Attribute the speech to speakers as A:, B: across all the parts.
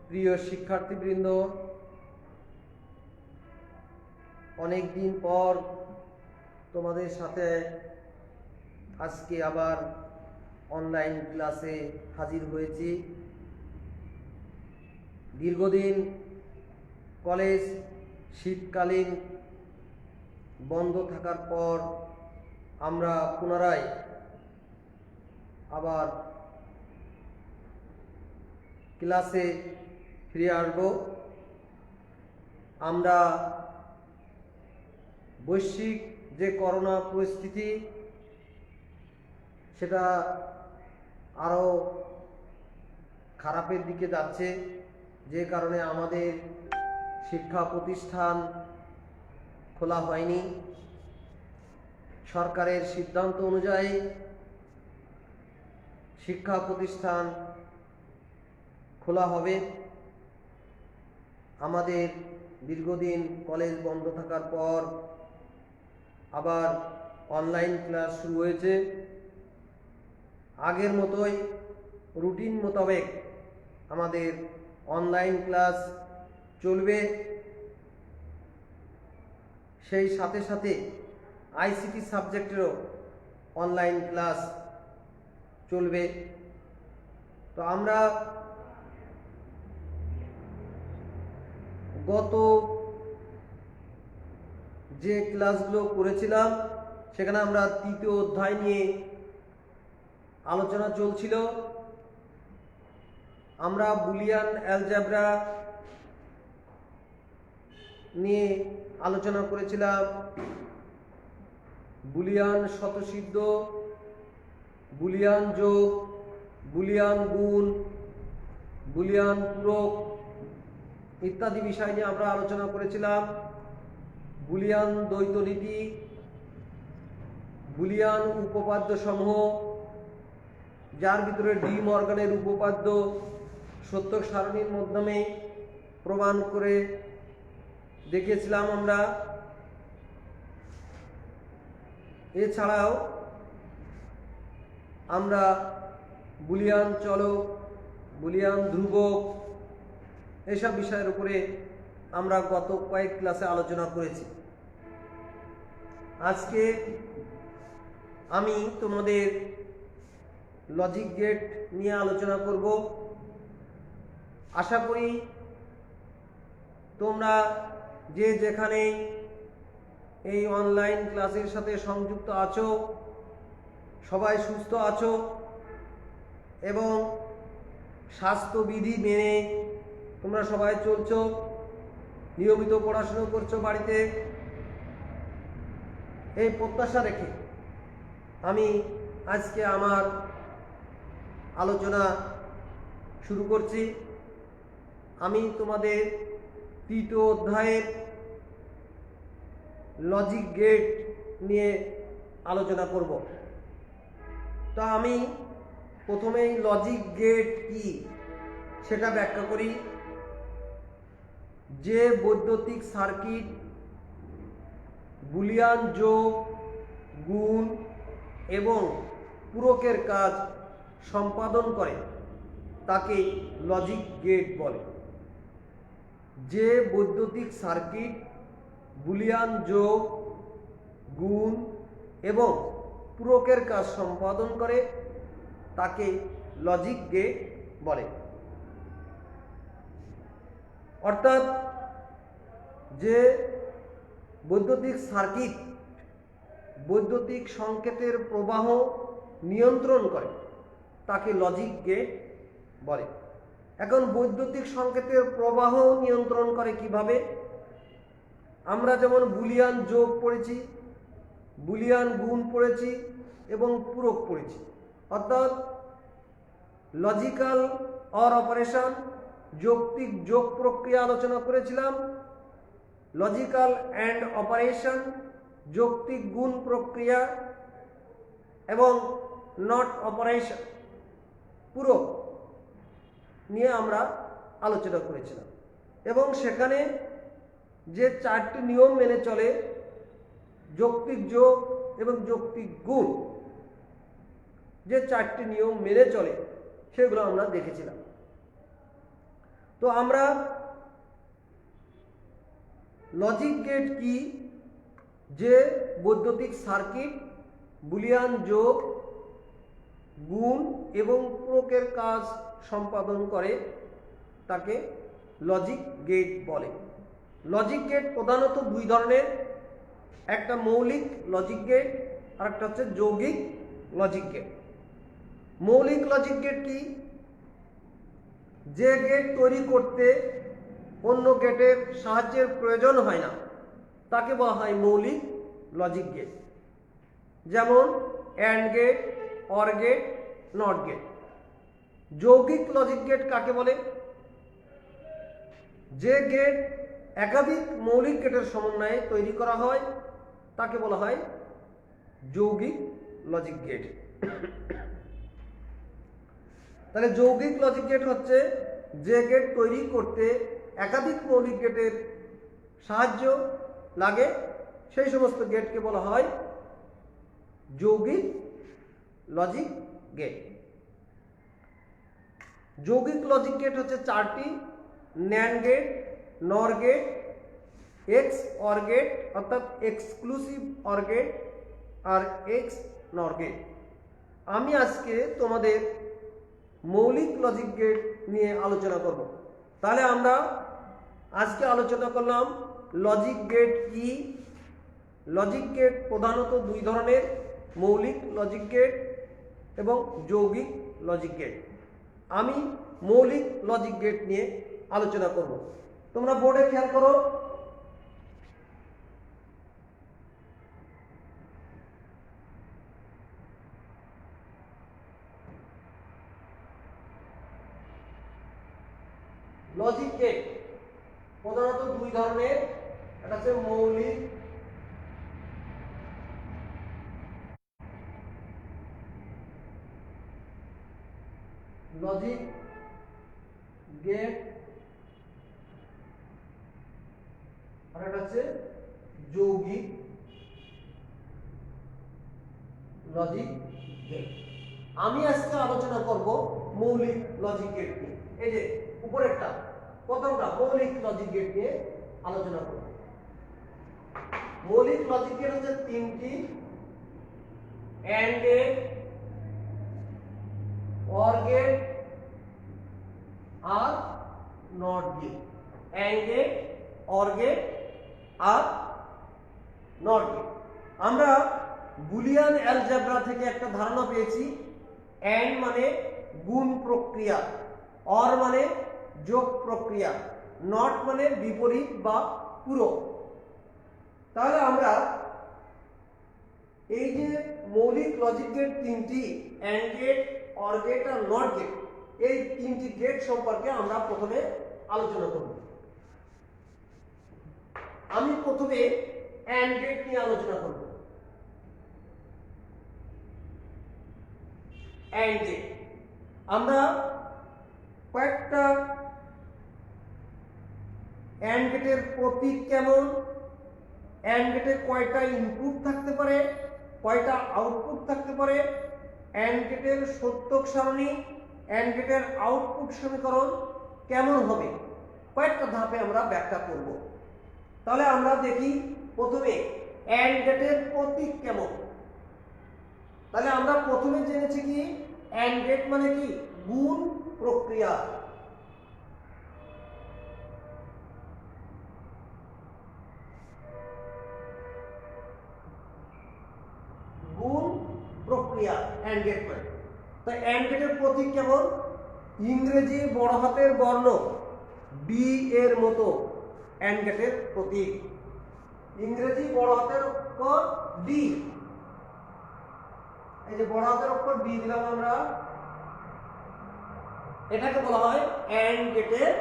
A: প্রিয় শিক্ষার্থীবৃন্দ, অনেক দিন পর তোমাদের সাথে আজকে আবার অনলাইন ক্লাসে হাজির হয়েছি। দীর্ঘদিন কলেজ শীতকালীন বন্ধ থাকার পর আমরা পুনরায় আবার ক্লাসে ফিরে আসব। আমরা বৈশ্বিক যে করোনা পরিস্থিতি, সেটা আরও খারাপের দিকে যাচ্ছে, যে কারণে আমাদের শিক্ষা প্রতিষ্ঠান খোলা হয়নি। সরকারের সিদ্ধান্ত অনুযায়ী শিক্ষা প্রতিষ্ঠান খোলা হবে। আমাদের দীর্ঘদিন কলেজ বন্ধ থাকার পর আবার অনলাইন ক্লাস শুরু হয়েছে। আগের মতোই রুটিন মোতাবেক আমাদের অনলাইন ক্লাস চলবে। সেই সাথে সাথে আইসিটি সাবজেক্টেরও অনলাইন ক্লাস চলবে। তো আমরা গত যে ক্লাসগুলো করেছিলাম, সেখানে আমরা তৃতীয় অধ্যায় নিয়ে আলোচনা চলছিল। আমরা বুলিয়ান অ্যালজেব্রা নিয়ে আলোচনা করেছিলাম। বুলিয়ান স্বতঃসিদ্ধ, বুলিয়ান যোগ, বুলিয়ান গুণ, বুলিয়ান পূরক ইত্যাদি বিষয় নিয়ে আমরা আলোচনা করেছিলাম। বুলিয়ান দ্বৈত নীতি, বুলিয়ান উপপাদ্য সমূহ, যার ভিতরে ডি মর্গানের উপপাদ্য সত্য সারণীর মাধ্যমে প্রমাণ করে দেখিয়েছিলাম আমরা। এছাড়াও আমরা বুলিয়ান চলক, বুলিয়ান ধ্রুবক এসব বিষয়ের উপরে আমরা গত কয়েক ক্লাসে আলোচনা করেছি। আজকে আমি তোমাদের লজিক গেট নিয়ে আলোচনা করব। আশা করি তোমরা যে যেখানে এই অনলাইন ক্লাসের সাথে সংযুক্ত আছো, সবাই সুস্থ আছো এবং স্বাস্থ্যবিধি মেনে তোমরা সবাই চলছো, নিয়মিত পড়াশুনো করছো বাড়িতে। এই প্রত্যাশা রেখে আমি আজকে আমার আলোচনা শুরু করছি। আমি তোমাদের তৃতীয় অধ্যায়ের লজিক গেট নিয়ে আলোচনা করব। তো আমি প্রথমেই লজিক গেট কি সেটা ব্যাখ্যা করি। যে বৈদ্যুতিক সার্কিট বুলিয়ান যোগ, গুণ এবং পূরকের কাজ সম্পাদন করে তাকে লজিক গেট বলে। যে বৈদ্যুতিক সার্কিট বুলিয়ান যোগ, গুণ এবং পূরকের কাজ সম্পাদন করে তাকে লজিক গেট বলে। অর্থাৎ যে বৈদ্যুতিক সার্কিট বৈদ্যুতিক সংকেতের প্রবাহ নিয়ন্ত্রণ করে তাকে লজিক গেট বলে। এখন বৈদ্যুতিক সংকেতের প্রবাহ নিয়ন্ত্রণ করে কিভাবে? আমরা যেমন বুলিয়ান যোগ পড়েছি, বুলিয়ান গুণ পড়েছি এবং পূরক পড়েছি। অর্থাৎ লজিক্যাল অর অপারেশন, যৌক্তিক যোগ প্রক্রিয়া আলোচনা করেছিলাম। লজিক্যাল অ্যান্ড অপারেশন, যৌক্তিক গুণ প্রক্রিয়া এবং নট অপারেশন, পূরক নিয়ে আমরা আলোচনা করেছিলাম। এবং সেখানে যে চারটি নিয়ম মেনে চলে, যৌক্তিক যোগ এবং যৌক্তিক গুণ, যে চারটি নিয়ম মেনে চলে সেগুলো আমরা দেখেছিলাম। তো আমরা লজিক গেট কি, যে বৈদ্যুতিক সার্কিট বুলিয়ান যোগ, গুণ এবং প্রয়োগের কাজ সম্পাদন করে তাকে লজিক গেট বলে। লজিক গেট প্রধানত দুই ধরনের, একটা মৌলিক লজিক গেট আর একটা হচ্ছে যৌগিক লজিক গেট। মৌলিক লজিক গেট কি, যে গেট তৈরি করতে অন্য গেটের সাহায্যের প্রয়োজন হয় না তাকে বলা হয় মৌলিক লজিক গেট। যেমন and gate, or gate, not gate. যৌগিক লজিক গেট কাকে বলে, যে গেট একাধিক মৌলিক গেটের সমন্বয়ে তৈরি করা হয় তাকে বলা হয় যৌগিক লজিক গেট। তাহলে যৌগিক লজিক গেট হচ্ছে যে গেট তৈরি করতে একাধিক মৌলিক গেটের সাহায্য লাগে, সেই সমস্ত গেটকে বলা হয় যৌগিক লজিক গেট। যৌগিক লজিক গেট হচ্ছে চারটি: nand gate, nor gate, xor gate অর্থাৎ এক্সক্লুসিভ অর গেট আর এক্স নর গেট। আমি আজকে তোমাদের মৌলিক লজিক গেট নিয়ে আলোচনা করব। তাহলে আমরা আজকে আলোচনা করলাম লজিক গেট কি। লজিক গেট প্রধানত দুই ধরনের, মৌলিক লজিক গেট এবং যৌগিক লজিক গেট। আমি মৌলিক লজিক গেট নিয়ে আলোচনা করব। তোমরা বোর্ডে খেয়াল করো, লজিক গেট প্রধানত দুই ধরনের, একটা হচ্ছে মৌলিক লজিক গেট আর একটা হচ্ছে যৌগিক লজিক গেট। আমি আজকে আলোচনা করব মৌলিক লজিক গেট নিয়ে। এই যে উপরেরটা, প্রথমটা মৌলিক লজিক গেট নিয়ে আলোচনা করব। মৌলিক লজিক গেট হচ্ছে তিনটি: অ্যান্ড গেট, অর গেট আর not gate. And gate, or gate আর নট গেট। আমরা বুলিয়ান অ্যালজেব্রা থেকে একটা ধারণা পেয়েছি, অ্যান্ড মানে গুণ প্রক্রিয়া, অর মানে যোগ প্রক্রিয়া, নট মানে বিপরীত বা পূরক। তাহলে আমরা এই যে মৌলিক লজিক গেট তিনটি, অ্যান্ড গেট, অর গেট আর নট গেট, এই তিনটি গেট সম্পর্কে আমরা প্রথমে আলোচনা করব। আমি প্রথমে অ্যান্ড গেট নিয়ে আলোচনা করব। অ্যান্ড গেট আমরা কয়েকটা অ্যান্ড গেটের প্রতীক কেমন, অ্যান্ড গেটে কয়টা ইনপুট থাকতে পারে, কয়টা আউটপুট থাকতে পারে, অ্যান্ড গেটের সত্যক সারণী, অ্যান্ড গেটের আউটপুট সমীকরণ কেমন হবে, কয়েকটা ধাপে আমরা ব্যাখ্যা করব। তাহলে আমরা দেখি প্রথমে অ্যান্ড গেটের প্রতীক কেমন। তাহলে আমরা প্রথমে জেনেছি কি, অ্যান্ড গেট মানে কি, গুণ প্রক্রিয়া। গুণ প্রক্রিয়া অ্যান্ড গেট মানে। তো অ্যান্ড গেটের প্রতীক কেমন, ইংরেজি বড় হাতের বর্ণ ডি এর মতো অ্যান্ড গেটের প্রতীক। ইংরেজি বড় হাতের অক্ষর ডি, এই যে বড় হাতের অক্ষর ডি দিলাম আমরা, এটাকে বলা হয় অ্যান্ড গেটের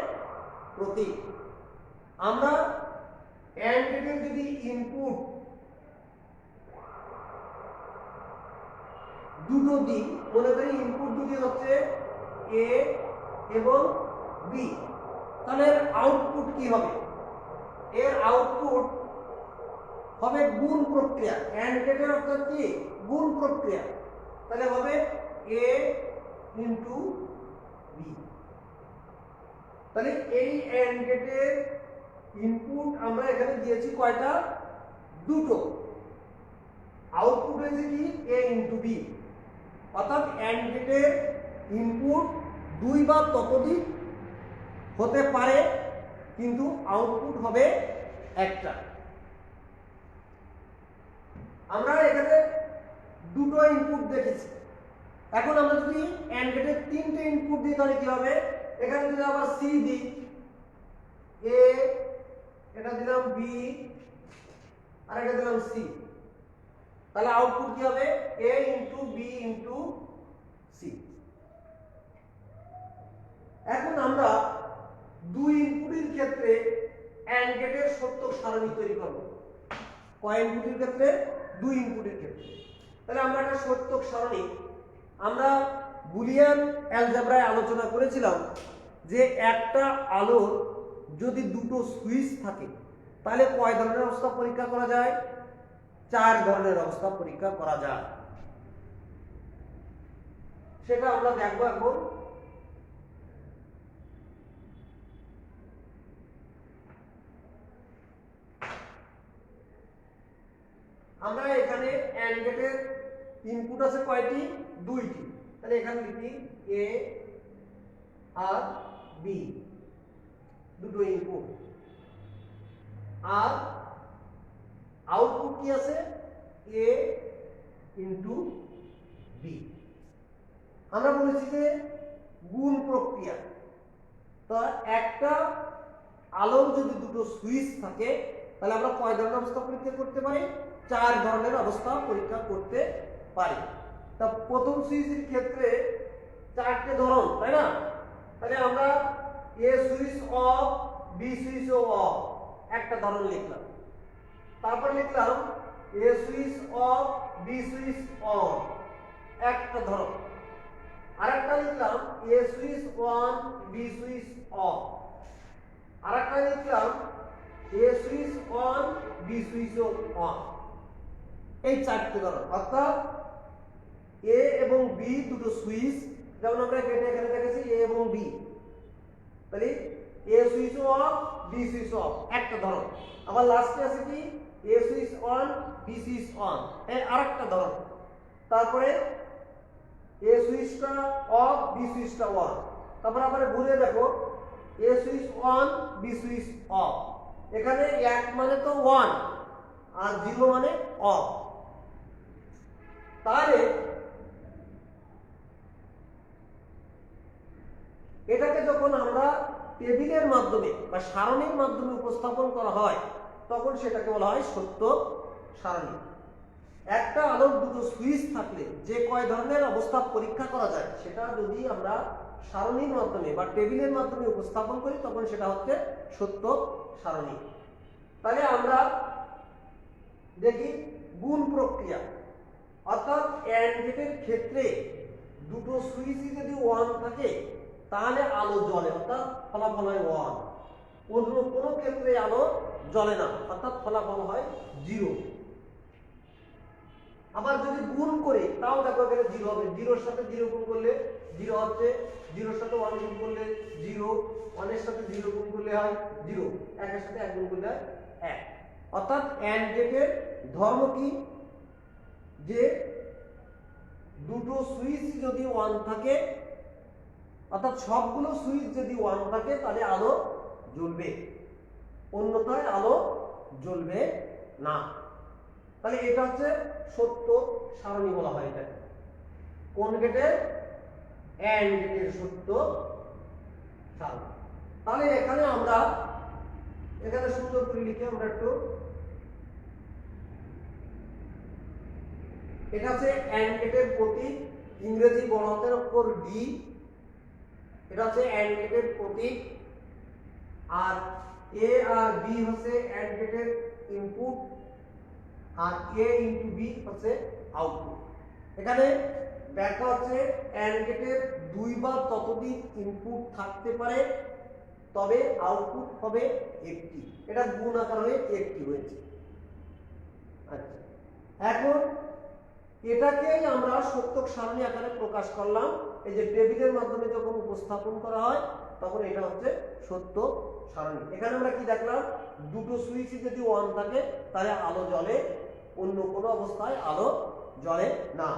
A: প্রতীক। আমরা অ্যান্ড গেটের যদি ইনপুট দুটো দিই, মনে করি ইনপুট দুটি হচ্ছে এ এবং বি, তাহলে এর আউটপুট কি হবে, এর আউটপুট হবে গুণ প্রক্রিয়া। অ্যান্ড গেটের অর্থাৎ কি, গুণ প্রক্রিয়া। তাহলে হবে এ ইন্টু বি। তাহলে এই অ্যান্ড গেটের ইনপুট আমরা এখানে দিয়েছি কয়টা, দুটো। আউটপুট হয়েছে কি a ইনটু b, অর্থাৎ অ্যান্ড গেটের ইনপুট দুই বা ততোধিক হতে পারে, কিন্তু আউটপুট হবে একটা। আমরা এখানে দুটো ইনপুট দেখেছি। এখন আমরা যদি অ্যান্ড গেটের তিনটে ইনপুট দিই তাহলে কি হবে, এখানে যদি আবার সি দিই, এ, এটা দিলাম বি, আর এটা দিলাম সি, তাহলে আউটপুট কি হবে, এ ইনটু বি ইনটু সি। এখন আমরা দুই ইনপুটের ক্ষেত্রে অ্যান্ড গেটের সত্যক সারণী তৈরি করব। কয় ইনপুটের ক্ষেত্রে, দুই ইনপুটের ক্ষেত্রে। তাহলে আমরা একটা সত্যক সারণী, আমরা বুলিয়ান অ্যালজেব্রায় আলোচনা করেছিলাম যে একটা আলোর যদি দুটো সুইচ থাকে তাহলে কয় ধরনের অবস্থা পরীক্ষা করা যায়, 4 ধরনের অবস্থা পরীক্ষা করা যায়। সেটা আমরা দেখব এখন। আমরা এখানে অ্যান্ড গেটের ইনপুট আছে কয়টি, দুইটি। তাহলে এখানে লিখি এ আর বি, দুটো ইনপুট। আর আউটপুট কি আছে, এ ইনটু বি। আমরা বলেছি যে গুণ প্রক্রিয়া, তো একটা আলোর যদি দুটো সুইচ থাকে তাহলে আমরা কয় ধরনের অবস্থা পরীক্ষা করতে পারি, 4 ধরনের অবস্থা পরীক্ষা করতে পারি। তা প্রথম সুইচের ক্ষেত্রে 4টে ধরন, তাই না? তাহলে আমরা A switch off, B switch off, একটা ধরন লিখলাম। তারপর লিখলাম A switch off, B switch on, একটা ধরন। আরেকটা লিখলাম A switch on, B switch off. আরেকটা লিখলাম A switch on, B switch on. এই 4টে ধরন, অর্থাৎ এ এবং বি দুটো সুইচ, যেমন আমরা এখানে দেখেছি এ এবং বি। তাহলে A switch off, B switch off, একটা ধরন। আবার লাস্টে আছে কি A switch on, B switch on, এই আরেকটা ধরন। তারপরে এ সুইচটা অফ, বি সুইচটা অন। তারপর আবার ঘুরে দেখো A switch on, B switch off. এখানে 1 মানে তো 1 আর 0 মানে অফ। তাহলে এটাকে যখন আমরা টেবিলের মাধ্যমে বা সারণীর মাধ্যমে উপস্থাপন করা হয় তখন সেটাকে বলা হয় সত্য সারণী। একটা আলোর দুটো সুইচ থাকলে যে কয় ধরনের অবস্থা পরীক্ষা করা যায় সেটা যদি আমরা সারণীর মাধ্যমে বা টেবিলের মাধ্যমে উপস্থাপন করি তখন সেটা হচ্ছে সত্য সারণী। তাহলে আমরা দেখি গুণ প্রক্রিয়া, অর্থাৎ অ্যান্ড গেটের ক্ষেত্রে দুটো সুইচই যদি 1 থাকে তাহলে আলো জ্বলে, অর্থাৎ ফলাফল হয় 1। অন্য কোনো ক্ষেত্রে আলো জ্বলে না, অর্থাৎ ফলাফল হয় 0। আবার যদি গুণ করে তাও দেখো এখানে 0 হবে। 0 এর সাথে 0 গুণ করলে 0 হচ্ছে, 0 এর সাথে 1 গুণ করলে 0, 1 এর সাথে 0 গুণ করলে হয় 0, 1 এর সাথে 1 গুণ করলে হয় 1। অর্থাৎ অ্যান্ড গেটের ধর্ম কি, যে দুটো সুইচ যদি 1 থাকে, অর্থাৎ সবগুলো সুইচ যদি 1 থাকে তাহলে আলো জ্বলবে, অন্যথায় আলো জ্বলবে না। তাহলে এটা হচ্ছে সত্য সারণী বলা হয় এটাকে। কোন গেটের, অ্যান্ড গেটের সত্য সারণী। তাহলে এখানে আমরা এখানে সুন্দর করে লিখে আমরা একটু, এটা হচ্ছে অ্যান্ড গেটের প্রতীক, ইংরেজি বড় হাতের অক্ষর ডি। এটা হচ্ছে অ্যান্ড গেটের প্রতীক। আর এ আর বি হচ্ছে অ্যান্ড গেটের ইনপুট, আর এ ইনটু বি হচ্ছে আউটপুট। এখানে ব্যাখ্যা হচ্ছে অ্যান্ড গেটের 2 বা ততোধিক ইনপুট থাকতে পারে, তবে আউটপুট হবে একটি। এটা গুণ আকার হয়ে একটি হয়েছে। আচ্ছা, এখন এটাকেই আমরা সত্যক সারণী আকারে প্রকাশ করলাম। এই যে টেবিলের মাধ্যমে যখন উপস্থাপন করা হয় তখন এটা হচ্ছে সত্য সারণী। এখানে আমরা কি দেখলাম, দুটো সুইচই যদি অন থাকে তাহলে আলো জ্বলে, অন্য কোনো অবস্থায় আলো জ্বলে না।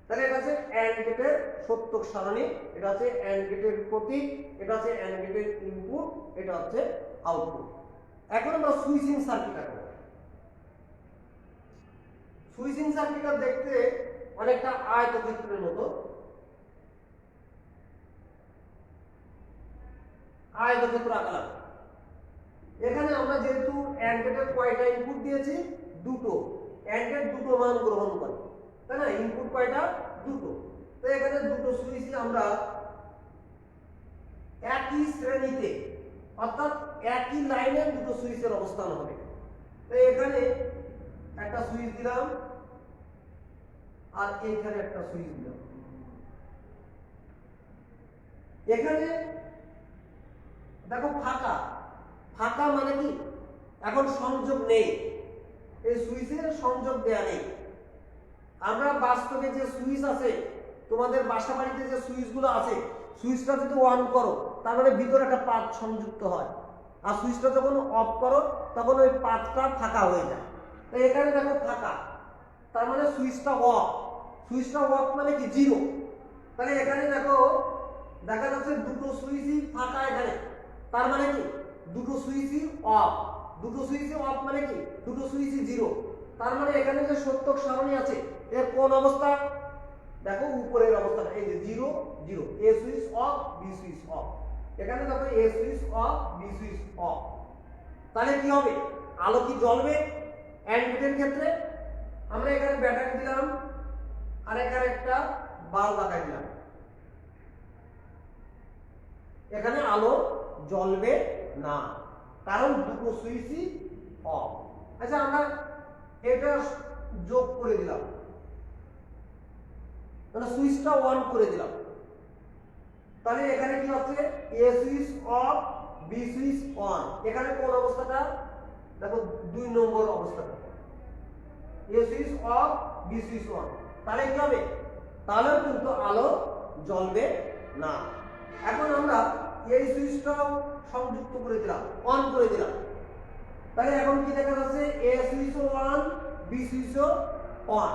A: তাহলে এটা হচ্ছে অ্যান্ড গেটের সত্য সারণী, এটা হচ্ছে অ্যান্ড গেটের প্রতীক, এটা হচ্ছে অ্যান্ড গেটের ইনপুট, এটা হচ্ছে আউটপুট। এখন আমরা সুইচিং সার্কিট আঁকব। সুইচিং সার্কিট দেখতে অনেকটা আয়তক্ষেত্রের মতো, আয়তক্ষেত্র আঁকলাম। এখানে আমরা যেহেতু অ্যান্ড গেটের কয়টা ইনপুট দিয়েছি, দুটো, অ্যান্ড গেট দুটো মান গ্রহণ করে, তাই না? ইনপুট কয়টা? দুটো। তো এখানে দুটো সুইচই আমরা একই শ্রেণীতে অর্থাৎ একই লাইনে দুটো সুইচের অবস্থান হবে। তো এখানে একটা সুইচ দিলাম আর এইখানে একটা সুইচ দিলাম। এখানে দেখো ফাঁকা, ফাঁকা মানে কি এখন সংযোগ নেই, এই সুইচের সংযোগ দেয়া নেই। আমরা বাস্তবে যে সুইচ আছে, তোমাদের বাসা বাড়িতে যে সুইচগুলো আছে, সুইচটা যদি অন করো তার মানে ভিতরে একটা পাত সংযুক্ত হয়, আর সুইচটা যখন অফ করো তখন ওই পাতটা ফাঁকা হয়ে যায়। তো এখানে দেখো ফাঁকা, তার মানে সুইচটা অফ। সুইচটা অফ মানে কি? জিরো। তাহলে এখানে দেখো দেখা যাচ্ছে দুটো সুইচই ফাঁকা এখানে, তার মানে কি দুটো সুইচই অফ। দুটো সুইচই অফ মানে কি দুটো সুইচই জিরো। তার মানে এখানে যে সত্যক সারণী আছে এর কোন অবস্থা? দেখো উপরের অবস্থাটা, এই যে 0 0, A switch off, B switch off. এখানে দেখো A switch off, B switch off. তাহলে কি হবে? আলো কি জ্বলবে? অ্যান্ড গেটের ক্ষেত্রে আমরা এখানে ব্যাটারি দিলাম আর এখানে একটা বাল্ব লাগাই দিলাম, এখানে আলো জ্বলবে না, কারণ দুটো সুইচই অফ। আচ্ছা, আমরা এটা যোগ করে দিলাম, মানে সুইচটা অন করে দিলাম। তাহলে এখানে কি হচ্ছে? A switch off, B switch on. এখানে কোন অবস্থাটা? দেখো 2 নম্বর অবস্থাটা, A switch off, B switch on. তাহলে কি হবে? তাহলে কিন্তু আলো জ্বলবে না। এখন আমরা এই সুইচটাও সংযুক্ত করে দিলাম, অন করে দিলাম। তাহলে এখন কি দেখা যাচ্ছে? এ সুইচও অন, বি সুইচও অন।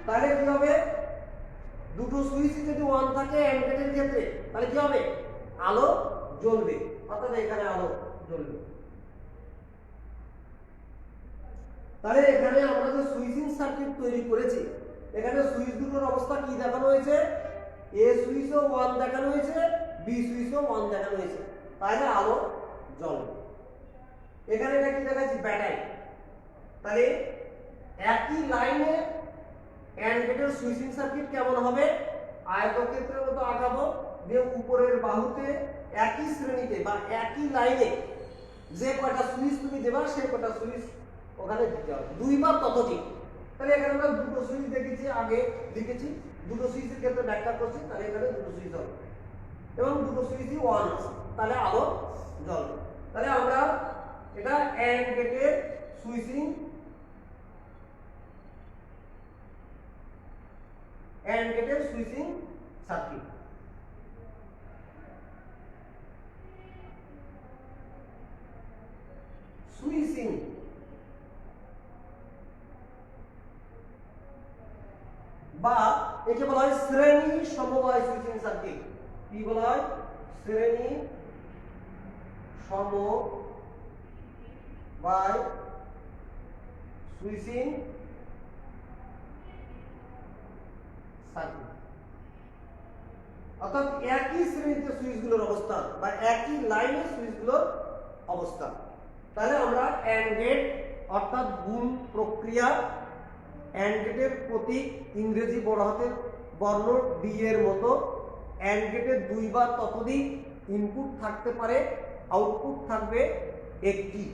A: তাহলে কি হবে? দুটো সুইচ যদি অন থাকে অ্যান্ড গেটের ক্ষেত্রে তাহলে কি হবে? আলো জ্বলবে, অর্থাৎ এখানে আলো জ্বলবে। তাহলে এখানে আমরা যে সুইচিং সার্কিট তৈরি করেছি, এখানে সুইচ দুটোর অবস্থা কি দেখানো হয়েছে? এ সুইচও অন দেখানো হয়েছে, বি সুইচও অন দেখানো হয়েছে, তাহলে আলো জ্বলবে। এখানে এটা কি দেখাচ্ছি? ব্যাটারি। তাহলে একই লাইনে অ্যান্ড গেটের সুইচিং সার্কিট কেমন হবে? আয়তক্ষেত্রের মতো আঁকাবো, দিয়ে উপরের বাহুতে একই শ্রেণীতে বা একই লাইনে যে কয়টা সুইচ তুমি দেবা সেই কয়টা সুইচ ওখানে দিতে হবে, 2 বা ততোধিক। তাহলে এখানে আমরা দুটো সুইচ দেখেছি, আগে লিখেছি, দুটো সুইচের ক্ষেত্রে ব্যাখ্যা করছি। তাহলে এখানে দুটো সুইচ হবে এবং দুটো সুইচই অন আছে, তাহলে আলো জ্বলবে। তাহলে আমরা এটা অ্যান্ড গেটের সুইচিং, অ্যান্ড গেটের সুইচিং সার্কিট। সুইচিং বা একে বলা হয় শ্রেণী সমবায় সুইচিং সার্কিট। কি বলা হয়? শ্রেণী সমবায় সুইচিং সার্কিট, অর্থাৎ একই শ্রেণীতে সুইচগুলোর অবস্থান বা একই লাইনে সুইচগুলোর অবস্থান। তাহলে আমরা অ্যান্ড গেট অর্থাৎ গুণ প্রক্রিয়া, অ্যান্ড গেটের প্রতীক ইংরেজি বড় হাতের বর্ণ ডি এর মতো। অ্যান্ড গেটের 2 বা ততোধিক ইনপুট থাকতে পারে, আউটপুট থাকবে একটি।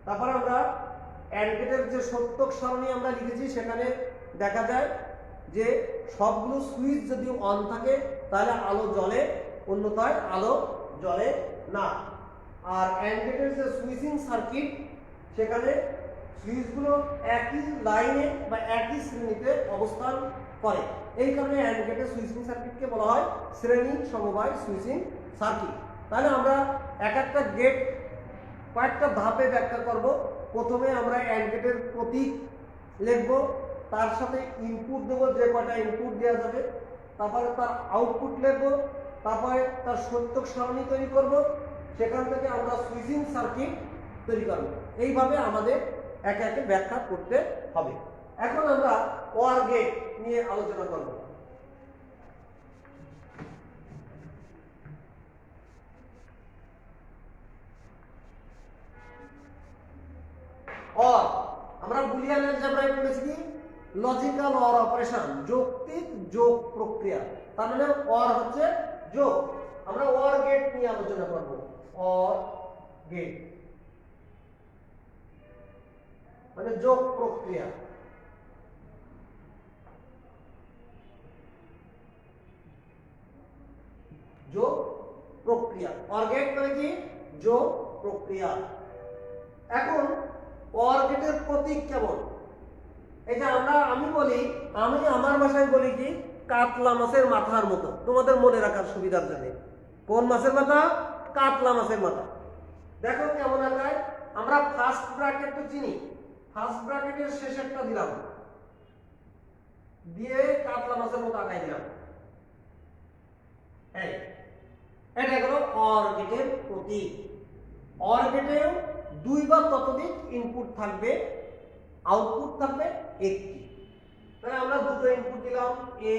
A: তারপর আমরা অ্যান্ড গেটের যে সত্যক সারণী আমরা লিখেছি, সেখানে দেখা যায় যে সবগুলো সুইচ যদি অন থাকে তাহলে আলো জ্বলে, অন্যথায় আলো জ্বলে না। আর অ্যান্ড গেটের যে সুইচিং সার্কিট, সেখানে সুইচগুলো একই লাইনে বা একই শ্রেণীতে অবস্থান করে এই কারণে অ্যান্ড গেটের সুইচিং সার্কিটকে বলা হয় শ্রেণী সমবায় সুইচিং সার্কিট। তাহলে আমরা এক একটা গেট কয়েকটা ধাপে ব্যাখ্যা করব। প্রথমে আমরা অ্যান্ড গেটের প্রতীক লিখব, তার সাথে ইনপুট দেবো, যে কয়টা ইনপুট দেওয়া যাবে, তারপরে তার আউটপুট লিখব, তারপরে তার সত্যক সারণী তৈরি করব, সেখান থেকে আমরা সুইচিং সার্কিট তৈরি করব। এইভাবে আমাদের একে একে ব্যাখ্যা করতে হবে। এখন আমরা OR গেট নিয়ে আলোচনা করব। OR আমরা বুলিয়ান অ্যালজেব্রায় পড়েছি কি লজিক্যাল OR অপারেশন, যৌক্তিক যোগ প্রক্রিয়া। তার মানে OR হচ্ছে যোগ। আমরা OR গেট নিয়ে আলোচনা করব। OR গেট মানে যোগ প্রক্রিয়া। যোগ প্রক্রিয়া, OR গেট মানে কি যোগ প্রক্রিয়া। এখন OR গেটের প্রতীক কেমন? এটা আমি বলি, আমি আমার ভাষায় বলি কি কাতলা মাছের মাথার মতো, তোমাদের মনে রাখার সুবিধার জন্য। কোন মাছের মাথা? কাতলা মাছের মাথা। দেখো কেমন আঁকায়। আমরা ফার্স্ট ব্র্যাকেট তো চিনি, ফার্স্ট ব্র্যাকেটের শেষেরটা দিলাম, দিয়ে কাতলা মাছের মতো আঁকাই দিলাম। এই এটা হলো OR গেটের প্রতীক। OR গেটে দুই বা ততোধিক ইনপুট থাকবে, আউটপুট থাকবে একটি। তাহলে আমরা দুটো ইনপুট দিলাম A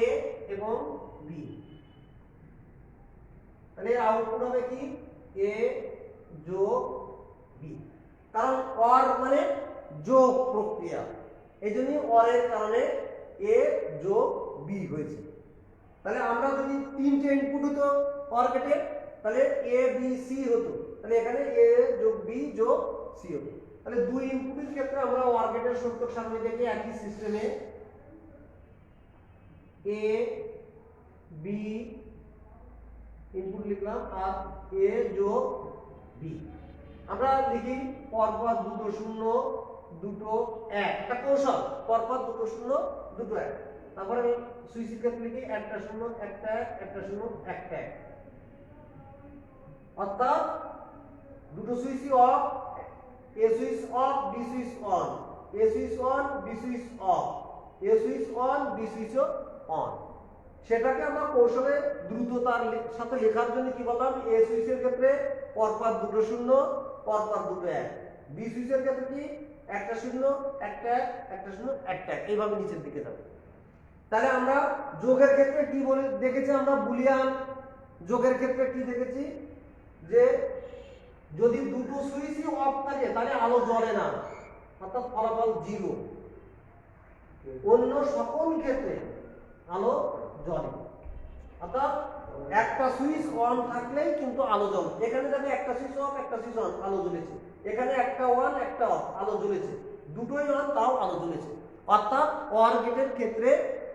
A: এবং B, তাহলে আউটপুট হবে কি A যোগ B। কারণ OR মানে যোগ প্রক্রিয়া, এই জন্যই OR এর কারণে A যোগ B হয়েছে। তাহলে আমরা যদি তিনটে ইনপুট হতো OR গেটে, তাহলে A B C হতো, তাহলে এখানে A যোগ B যোগ C হতো। তাহলে দুই ইনপুটের ক্ষেত্রে আমরা OR গেটের সত্যক সারণী দেখে একই সিস্টেমে A B ইনপুট লিখলাম আর A যোগ B। আমরা লিখি পরপর দুটো শূন্য দুটো এক, একটা কৌশল, পরপর দুটো শূন্য দুটো এক। তারপরে সুইচের ক্ষেত্রে লিখি একটা শূন্য একটা এক, একটা শূন্য একটা এক। অর্থাৎ দুটো সুইচই off, A switch off B switch on, A switch on B switch off, A switch on B switch on. সেটাকে আমরা কৌশলে দ্রুততার সাথে লেখার জন্য কি বললাম, A সুইচের ক্ষেত্রে পরপর দুটো শূন্য পরপর দুটো এক, B সুইচের ক্ষেত্রে কি একটা শূন্য একটা এক, একটা শূন্য একটা এক, এইভাবে নিচের দিকে যাবে। তাহলে আমরা যোগের ক্ষেত্রে কি বলে দেখেছি, আমরা বুলিয়ান যোগের ক্ষেত্রে কি দেখেছি, যে যদি দুটো সুইচই অফ থাকে তাহলে আলো জ্বলে না, অর্থাৎ ফলাফল 0। অন্য সকল ক্ষেত্রে আলো জ্বলে, অর্থাৎ একটা সুইচ অন থাকলেই কিন্তু আলো জ্বলে। এখানে দেখো একটা সুইচ অফ একটা সুইচ অন, আলো জ্বলেছে। এখানে একটা অন একটা অফ, আলো জ্বলেছে। দুটোই অন তাও আলো জ্বলেছে। অর্থাৎ OR গেটের ক্ষেত্রে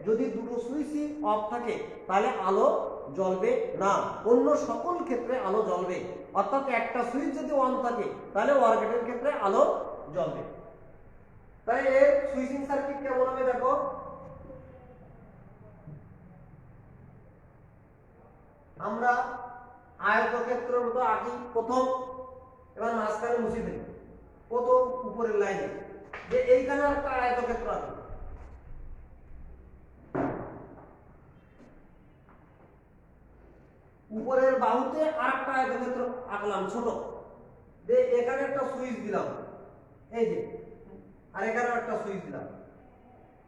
A: যদি দুটো সুইচই অফ থাকে তাহলে আলো জ্বলবে না, অন্য সকল ক্ষেত্রে আলো জ্বলবে। অর্থাৎ একটা সুইচ যদি অন থাকে তাহলে OR গেটের ক্ষেত্রে আলো জ্বলবে। তাই এর সুইচিং সার্কিট কেমন হবে দেখো। আমরা আয়তক্ষেত্রের মতো আঁকি প্রথম, এবার মাঝখানে মুছে দিই প্রথম উপরের লাইনে, যে এইখানে একটা আয়তক্ষেত্র আছে, উপরের বাহুতে আরেকটা আয়তক্ষেত্র আঁকলাম ছোট, যে এখানে একটা সুইচ দিলাম, এই যে, আর এখানে একটা সুইচ দিলাম,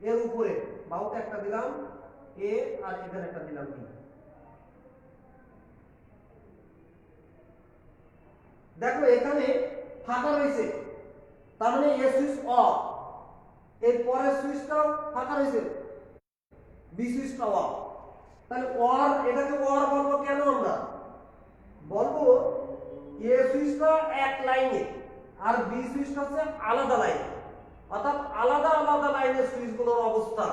A: এর উপরে বাহুতে একটা দিলাম A আর এখানে একটা দিলাম B। দেখো এখানে ফাঁকা রয়েছে, তার মানে A সুইচ অফ, এর পরের সুইচটাও ফাঁকা রয়েছে, B সুইচটা অফ। তাহলে OR, এটাকে OR বলবো কেন? আমরা বলবো A সুইচটা এক লাইনে আর B সুইচটা হচ্ছে আলাদা লাইনে, অর্থাৎ আলাদা আলাদা লাইনের সুইচগুলোর অবস্থা।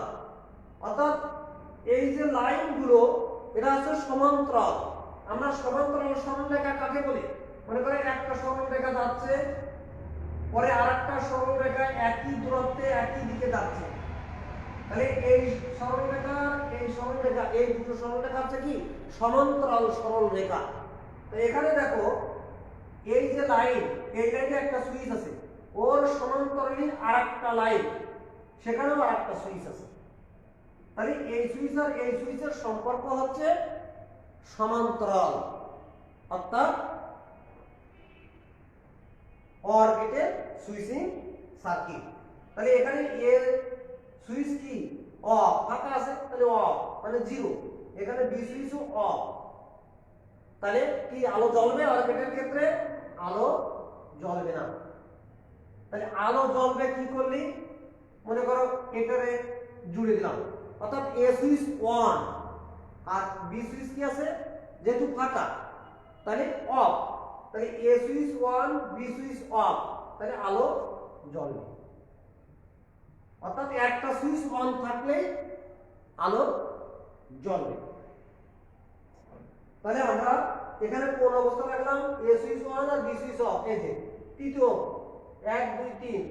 A: অর্থাৎ এই যে লাইনগুলো এটা হচ্ছে সমান্তরাল। আমরা সমান্তরাল সরলরেখা কাকে বলি? মনে করে একটা সরলরেখা যাচ্ছে, পরে আরেকটা সরলরেখা একই দূরত্বে একই দিকে যাচ্ছে, তাহলে এই সরলরেখা এই দুটো সরলরেখা হচ্ছে কি সমান্তরাল সরলরেখা। তো এখানে দেখো এই যে লাইন, এই লাইনে একটা সুইচ আছে, ওর সমান্তরালে আরেকটা লাইন, সেখানেও আরেকটা সুইচ আছে। তাহলে এই সুইচ আর এই সুইচের সম্পর্ক হচ্ছে সমান্তরাল, অর্থাৎ অর গেটের সুইচিং সার্কিট। তাহলে এখানে এর সুইচ কি অফ, ফাঁকা আছে, তাহলে অফ মানে জিরো। এখানে বি সুইচও অফ, তাহলে কি আলো জ্বলবে? অর গেটের ক্ষেত্রে আলো জ্বলবে না। তাহলে আলো জ্বলবে কি করলি? মনে করো এটারে জুড়ে দিলাম, অর্থাৎ এ সুইচ অন আর বি সুইচ কি আছে যেহেতু ফাঁকা, তাহলে অফ। তাহলে A switch on, B switch off, তাহলে আলো জ্বলবে। অর্থাৎ একটা সুইচ অন থাকলে আলো জ্বলবে। তাহলে আমরা এখানে কোন অবস্থা রাখলাম? এ সুইচ অন আর বি সুইচ অফ। এই যে তৃতীয় 1 2 3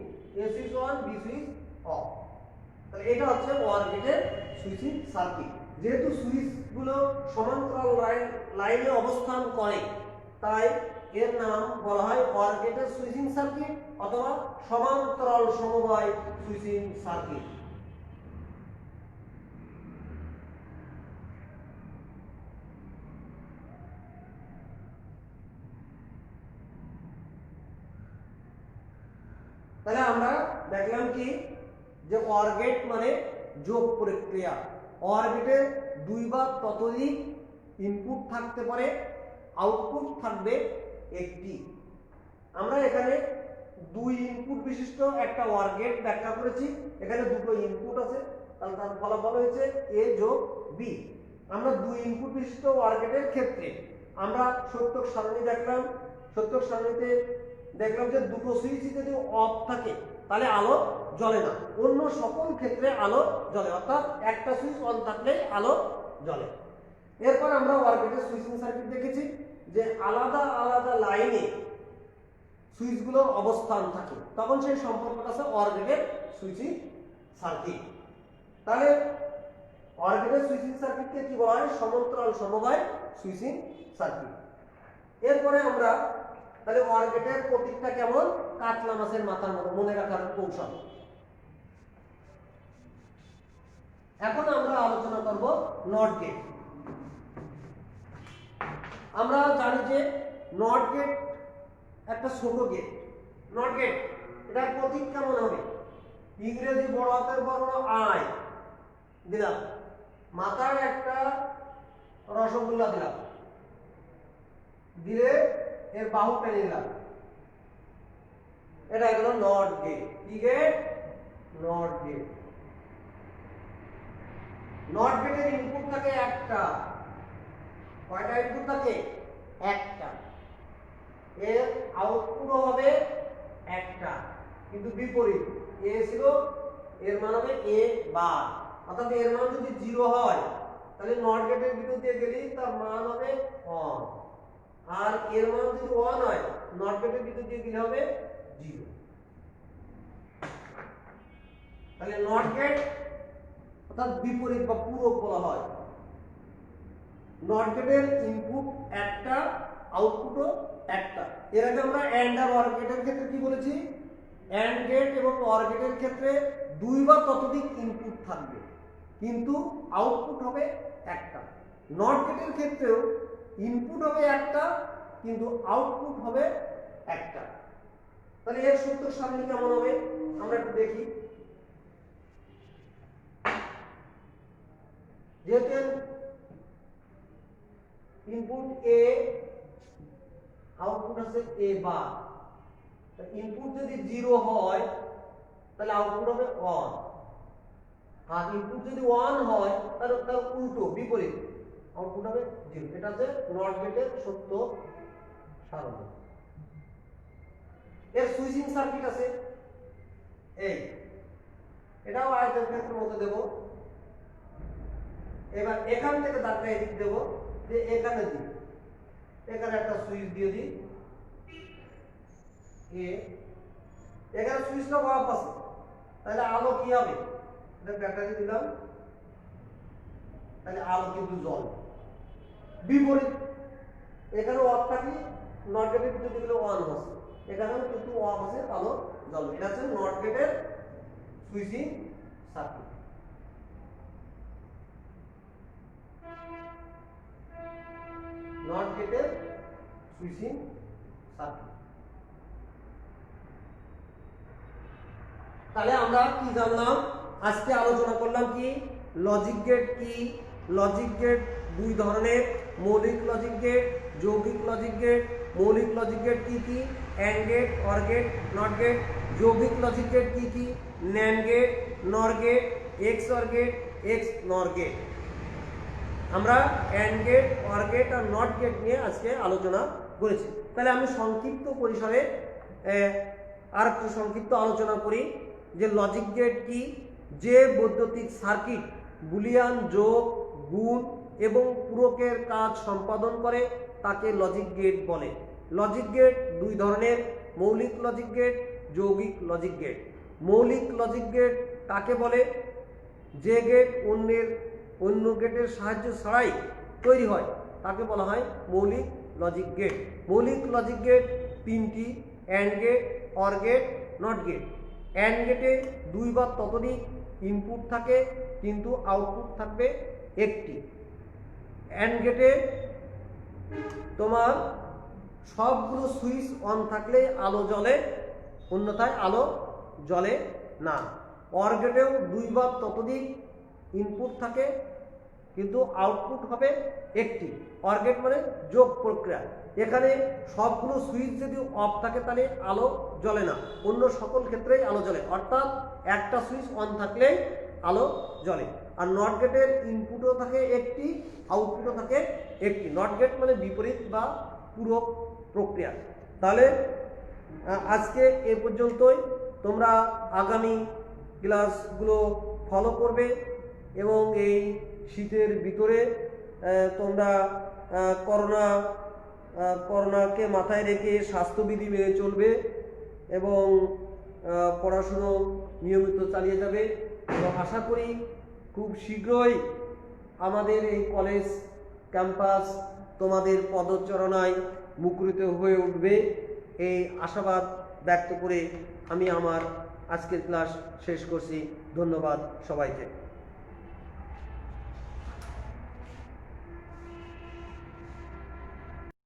A: A switch on, B switch off. তাহলে এটা হচ্ছে অর গেটের সুইচিং সার্কিট। যেহেতু সুইচ গুলো সমান্তরাল লাইনে অবস্থান করে, তাই এর নাম বলা হয় অর গেটের সুইচিং সার্কিট অথবা সমান্তরাল সমবায় সুইচিং সার্কিট। তাহলে আমরা দেখলাম কি যে অর গেট মানে যোগ প্রক্রিয়া। অর গেটে দুই বা ততোধিক ইনপুট থাকতে পারে, আউটপুট থাকবে একটি। আমরা এখানে দুই ইনপুট বিশিষ্ট একটা অর গেট ব্যাখ্যা করেছি। এখানে দুটো ইনপুট আছে, তাহলে তার ফলাফল হয়েছে এ যোগ বি। আমরা দুই ইনপুট বিশিষ্ট অর গেটের ক্ষেত্রে আমরা সত্যক সারণী দেখলাম। সত্যক সারণীতে দেখলাম যে দুটো সুইচ যদি অফ থাকে তাহলে আলো জ্বলে না, অন্য সকল ক্ষেত্রে আলো জ্বলে, অর্থাৎ একটা সুইচ অন থাকলে আলো জ্বলে। এরপর আমরা অর গেটের সুইচিং সার্কিট দেখেছি যে আলাদা আলাদা লাইনে সুইচগুলোর অবস্থান থাকে, তখন সেই সম্পর্কটা আছে অর গেটের সুইচিং সার্কিট। তাহলে অর গেটের সুইচিং সার্কিটকে কি বলা হয়? সমান্তরাল সমবায় সুইচিং সার্কিট। এরপরে আমরা তাহলে অর গেটের প্রতীকটা কেমন? কাতলা মাছের মাথার মতো, মনে রাখার কৌশল। এখন আমরা আলোচনা করব নট গেট। আমরা জানি যে নট গেট একটা ছোট গেট। নট গেট এটার প্রতীক কেমন হবে? ইংরেজি বড় হাতের বর্ণ আই দিলাম, মাথায় একটা রসগোল্লা দিলাম, দিলে এর বাহু টেনে দিলাম, এটা হলো নট গেট। কি গেট? Not gate. নট গেটের ইনপুট থাকে একটা। কয়টা ইনপুট থাকে? একটা। এর আউটপুটও হবে একটা, কিন্তু বিপরীত। এ ছিল, এর মান হবে এ বার, অর্থাৎ এর মান যদি 0 হয় তাহলে নট গেটের ভিতর দিয়ে গেলে তার মান হবে অন, আর এর মান যদি 1 হয় নট গেটের ভিতর দিয়ে গেলে হবে 0। তাহলে নট গেট অর্থাৎ বিপরীত বা পূরক বলা হয়। নট গেটের ইনপুট একটা, আউটপুটও একটা। এর আগে আমরা এন্ড আর অর গেটের ক্ষেত্রে কি বলেছি? এন্ড গেট এবং অর গেটের ক্ষেত্রে দুই বা ততোধিক ইনপুট থাকবে, কিন্তু আউটপুট হবে একটা। নট গেটের ক্ষেত্রেও ইনপুট হবে একটা, কিন্তু আউটপুট হবে একটা। তাহলে এর সূত্র সারণী কেমন হবে আমরা একটু দেখি। যেহেতু ইনপুট এ, আউটপুট আছে এ বার, ইনপুট যদি 0 হয় তাহলে আউটপুট হবে 1, আর ইনপুট যদি 1 হয় তাহলে তার উল্টো বিপরীত, আউটপুট হবে 0। এটা হচ্ছে নট গেটের সত্য সারণী। এর সুইচিং সার্কিট আছে এই, এটাও আয়তক্ষেত্রের মতো দেব। এবার এখান থেকে দাগটা এদিক দেব, যে এখানে দিই, এখানে একটা সুইচ দিয়ে দিই এ, এখানে সুইচটা অফ আছে, তাহলে আলো কি হবে? এটা ব্যাটারি দিলাম, তাহলে আলো কিন্তু জল। বিপরীত এখানেও অফ থাকি, নট গেটের ভিতরে দিলে অন হচ্ছে, এখানেও কিন্তু অফ আছে, আলো জ্বলবে। এটা হচ্ছে নট গেটের সুইচিং সার্কিট। নট গেটের সুইচিং সার্কিট। তাহলে আমরা কি জানলাম? আজকে আলোচনা করলাম কি লজিক গেট কি, লজিক গেট দুই ধরনের, মৌলিক লজিক গেট, যৌগিক লজিক গেট। মৌলিক লজিক গেট কি কি? And gate, or gate, not gate. যৌগিক লজিক গেট কি কি? Nand gate, nor gate, xor gate, xnor gate. আমরা অ্যান্ড গেট, অর গেট আর নট গেট নিয়ে আজকে আলোচনা করেছি। তাহলে আমি সংক্ষিপ্ত পরিসরে আর একটু সংক্ষিপ্ত আলোচনা করি যে লজিক গেট কি। যে বৈদ্যুতিক সার্কিট বুলিয়ান যোগ, গুণ এবং পূরকের কাজ সম্পাদন করে তাকে লজিক গেট বলে। লজিক গেট দুই ধরনের, মৌলিক লজিক গেট, যৌগিক লজিক গেট। মৌলিক লজিক গেট কাকে বলে? যে গেট অন্য গেটের সাহায্য ছাড়াই তৈরি হয় তাকে বলা হয় মৌলিক লজিক গেট। মৌলিক লজিক গেট তিনটি: and gate, or gate, not gate. And গেটে দুই বা ততোধিক ইনপুট থাকে কিন্তু আউটপুট থাকবে একটি। অ্যান্ড গেটে তোমার সবগুলো সুইচ অন থাকলে আলো জ্বলে, অন্যথায় আলো জ্বলে না। অর গেটেও দুই বা ততোধিক ইনপুট থাকে কিন্তু আউটপুট হবে একটি। অর গেট মানে যোগ প্রক্রিয়া। এখানে সবগুলো সুইচ যদি অফ থাকে তাহলে আলো জ্বলে না, অন্য সকল ক্ষেত্রেই আলো জ্বলে, অর্থাৎ একটা সুইচ অন থাকলে আলো জ্বলে। আর নট গেটের ইনপুটও থাকে একটি, আউটপুটও থাকে একটি। নট গেট মানে বিপরীত বা পূরক প্রক্রিয়া। তাহলে আজকে এ পর্যন্তই। তোমরা আগামী ক্লাসগুলো ফলো করবে এবং এই শীতের ভিতরে তোমরা করোনাকে মাথায় রেখে স্বাস্থ্যবিধি মেনে চলবে এবং পড়াশুনো নিয়মিত চালিয়ে যাবে। এবং আশা করি খুব শীঘ্রই আমাদের এই কলেজ ক্যাম্পাস তোমাদের পদচারণায় মুখরিত হয়ে উঠবে, এই আশাবাদ ব্যক্ত করে আমি আমার আজকের ক্লাস শেষ করছি। ধন্যবাদ সবাইকে।